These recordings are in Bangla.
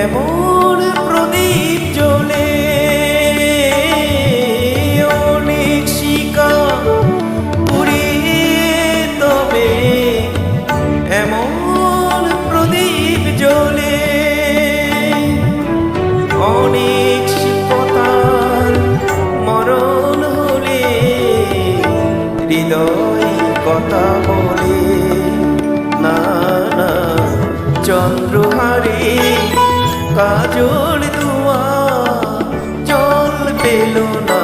এমন প্রদীপ জ্বলে অনেক শিকা পুড়িয়ে, তবে এমন প্রদীপ জ্বলে অনেক শিকতার মরণ হলে হৃদয় কথা বলে না না। চন্দ্রহারে কাজল দুয়া জল পেল না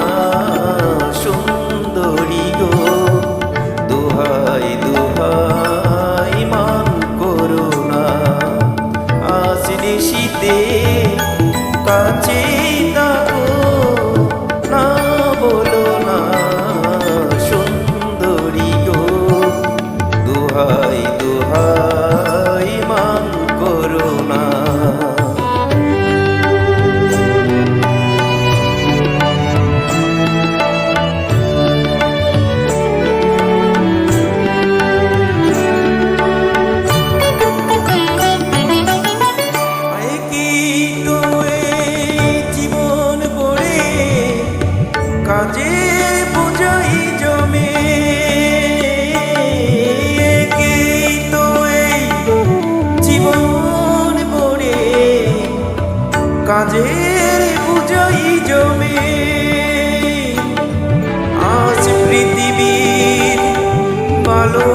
সুন্দরী গো, দোহাই দোহাই মান করো না। আসলে শীতে কাছে থাকো না, বলো না সুন্দরী গো, দোহাই দোহাই মান করো না। কাজের বোঝাই জমে তো এই জীবন পড়ে, কাজের বোঝাই জমে। আজ পৃথিবীর ভালো